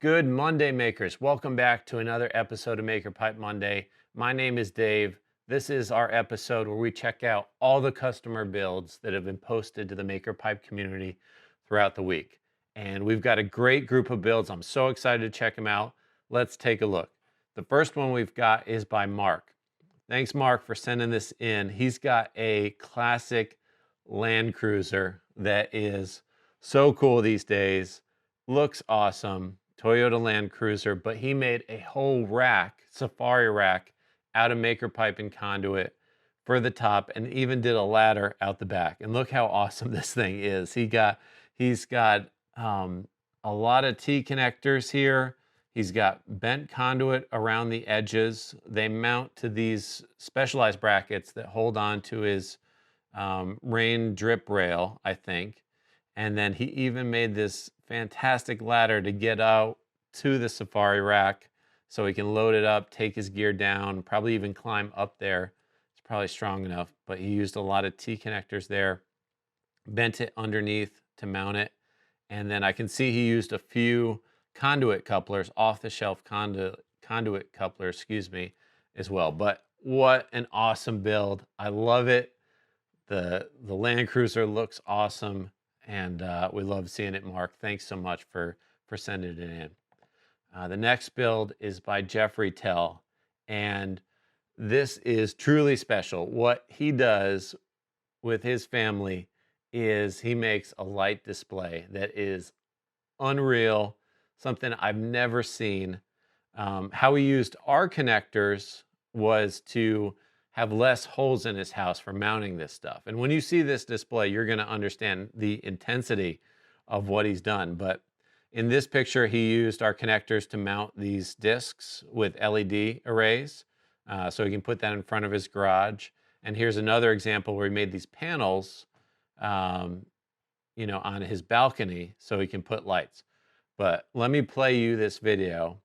Good Monday makers. Welcome back to another episode of Maker Pipe Monday. My name is Dave. This is our episode where we check out all the customer builds that have been posted to the Maker Pipe community throughout the week. And we've got a great group of builds. I'm so excited to check them out. Let's take a look. The first one we've got is by Mark. Thanks, Mark, for sending this in. He's got a classic Land Cruiser that is so cool these days. Looks awesome. Toyota Land Cruiser, but he made a whole rack, safari rack, out of Maker Pipe and conduit for the top, and even did a ladder out the back. And look how awesome this thing is. He's got a lot of T connectors here. He's got bent conduit around the edges. They mount to these specialized brackets that hold on to his rain drip rail, I think. And then he even made this fantastic ladder to get out to the safari rack so he can load it up, take his gear down, probably even climb up there. It's probably strong enough, but he used a lot of T connectors there, bent it underneath to mount it. And then I can see he used a few conduit couplers, off-the-shelf conduit couplers, as well. But what an awesome build. I love it. The Land Cruiser looks awesome. And we love seeing it, Mark. Thanks so much for sending it in. The next build is by Jeffrey Tell, and this is truly special. What he does with his family is he makes a light display that is unreal, something I've never seen. How he used our connectors was to have less holes in his house for mounting this stuff. And when you see this display, you're going to understand the intensity of what he's done. But in this picture, he used our connectors to mount these discs with LED arrays. So he can put that in front of his garage. And here's another example where he made these panels, on his balcony so he can put lights. But let me play you this video.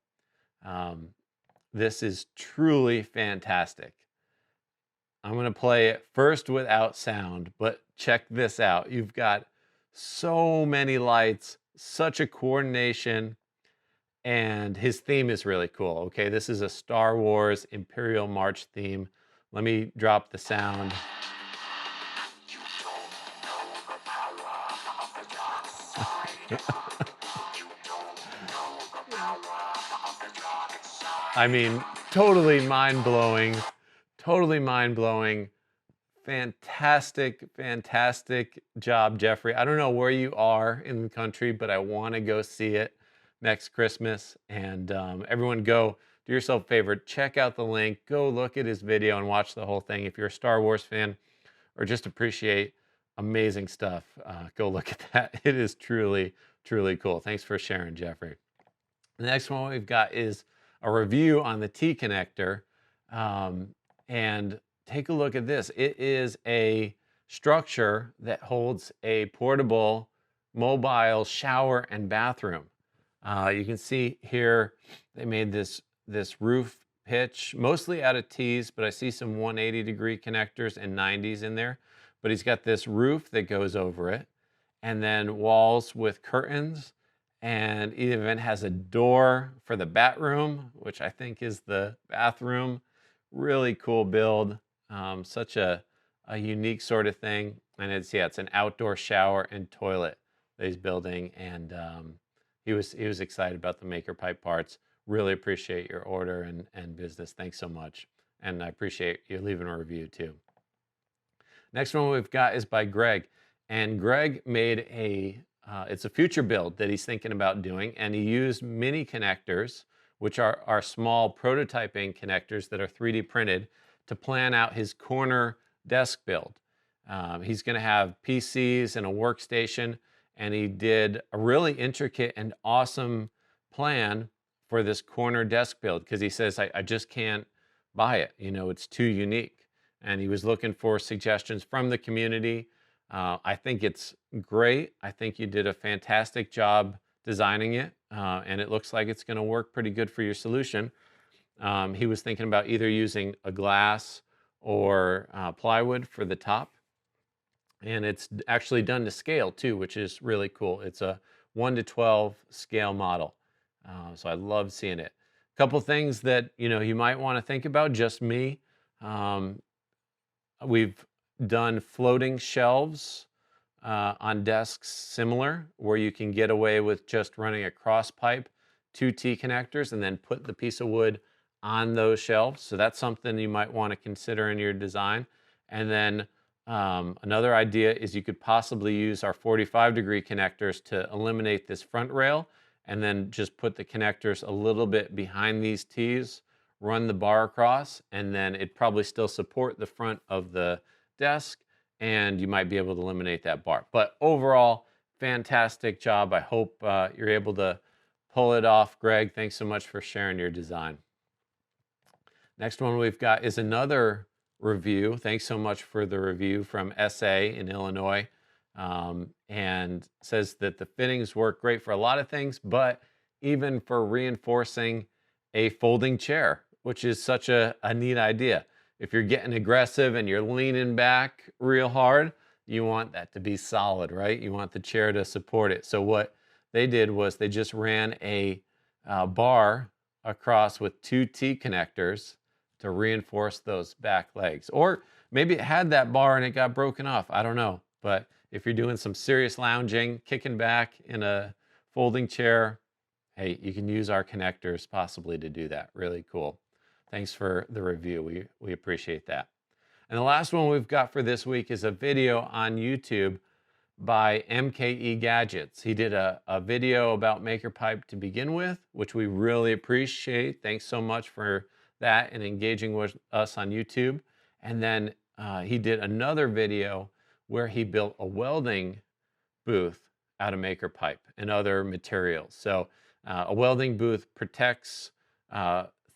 This is truly fantastic. I'm going to play it first without sound, but check this out. You've got so many lights, such a coordination, and his theme is really cool. Okay, this is a Star Wars Imperial March theme. Let me drop the sound. I mean, totally mind-blowing. Totally mind-blowing. Fantastic, fantastic job, Jeffrey. I don't know where you are in the country, but I want to go see it next Christmas. And everyone go do yourself a favor. Check out the link. Go look at his video and watch the whole thing. If you're a Star Wars fan or just appreciate amazing stuff, go look at that. It is truly, truly cool. Thanks for sharing, Jeffrey. The next one we've got is a review on the T connector. And take a look at this. It is a structure that holds a portable mobile shower and bathroom. You can see here they made this roof pitch mostly out of T's, but I see some 180-degree connectors and 90s in there. But he's got this roof that goes over it, and then walls with curtains, and it even has a door for the bat room, which I think is the bathroom. Really cool build, such a unique sort of thing. And it's an outdoor shower and toilet that he's building. And he was excited about the Maker Pipe parts. Really appreciate your order and business. Thanks so much. And I appreciate you leaving a review too. Next one we've got is by Greg. And Greg made it's a future build that he's thinking about doing. And he used mini connectors, which are our small prototyping connectors that are 3D printed, to plan out his corner desk build. He's going to have PCs and a workstation, and he did a really intricate and awesome plan for this corner desk build because he says, I just can't buy it. It's too unique. And he was looking for suggestions from the community. I think it's great. I think you did a fantastic job designing it, and it looks like it's going to work pretty good for your solution. He was thinking about either using a glass or plywood for the top, and it's actually done to scale too, which is really cool. It's a 1:12 scale model. So I love seeing it. A couple things that you might want to think about, just me. Um, we've done floating shelves on desks similar, where you can get away with just running a cross pipe, two T connectors, and then put the piece of wood on those shelves. So that's something you might want to consider in your design. And then another idea is you could possibly use our 45-degree connectors to eliminate this front rail, and then just put the connectors a little bit behind these T's, run the bar across, and then it'd probably still support the front of the desk, and you might be able to eliminate that bar. But overall, fantastic job. I hope you're able to pull it off. Greg, thanks so much for sharing your design. Next one we've got is another review. Thanks so much for the review from SA in Illinois. And says that the fittings work great for a lot of things, but even for reinforcing a folding chair, which is such a neat idea. If you're getting aggressive and you're leaning back real hard, you want that to be solid, right? You want the chair to support it. So what they did was they just ran a bar across with two T connectors to reinforce those back legs. Or maybe it had that bar and it got broken off. I don't know. But if you're doing some serious lounging, kicking back in a folding chair, hey, you can use our connectors possibly to do that. Really cool. Thanks for the review. We appreciate that. And the last one we've got for this week is a video on YouTube by MKE Gadgets. He did a video about MakerPipe to begin with, which we really appreciate. Thanks so much for that and engaging with us on YouTube. And then he did another video where he built a welding booth out of MakerPipe and other materials. So a welding booth protects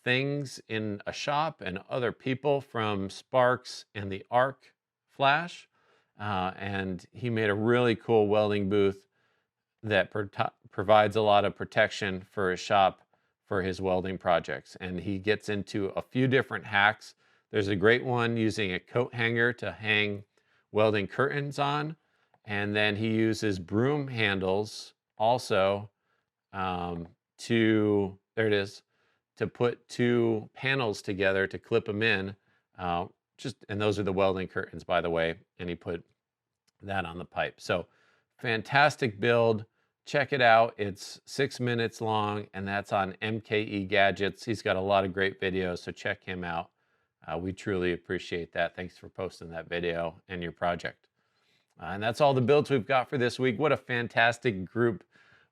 things in a shop and other people from sparks and the arc flash. And he made a really cool welding booth that provides a lot of protection for his shop for his welding projects. And he gets into a few different hacks. There's a great one using a coat hanger to hang welding curtains on. And then he uses broom handles also there it is, to put two panels together to clip them in. And those are the welding curtains, by the way. And he put that on the pipe. So fantastic build. Check it out. It's 6 minutes long, and that's on MKE Gadgets. He's got a lot of great videos, so check him out. We truly appreciate that. Thanks for posting that video and your project. And that's all the builds we've got for this week. What a fantastic group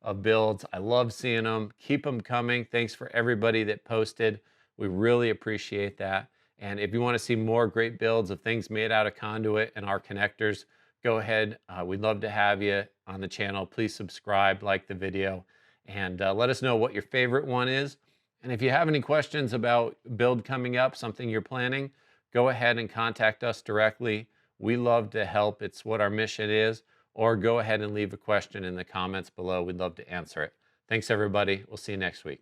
of builds. I love seeing them. Keep them coming. Thanks for everybody that posted. We really appreciate that. And if you want to see more great builds of things made out of conduit and our connectors, go ahead. We'd love to have you on the channel. Please subscribe, like the video, and let us know what your favorite one is. And if you have any questions about build coming up, something you're planning, go ahead and contact us directly. We love to help. It's what our mission is. Or go ahead and leave a question in the comments below. We'd love to answer it. Thanks, everybody. We'll see you next week.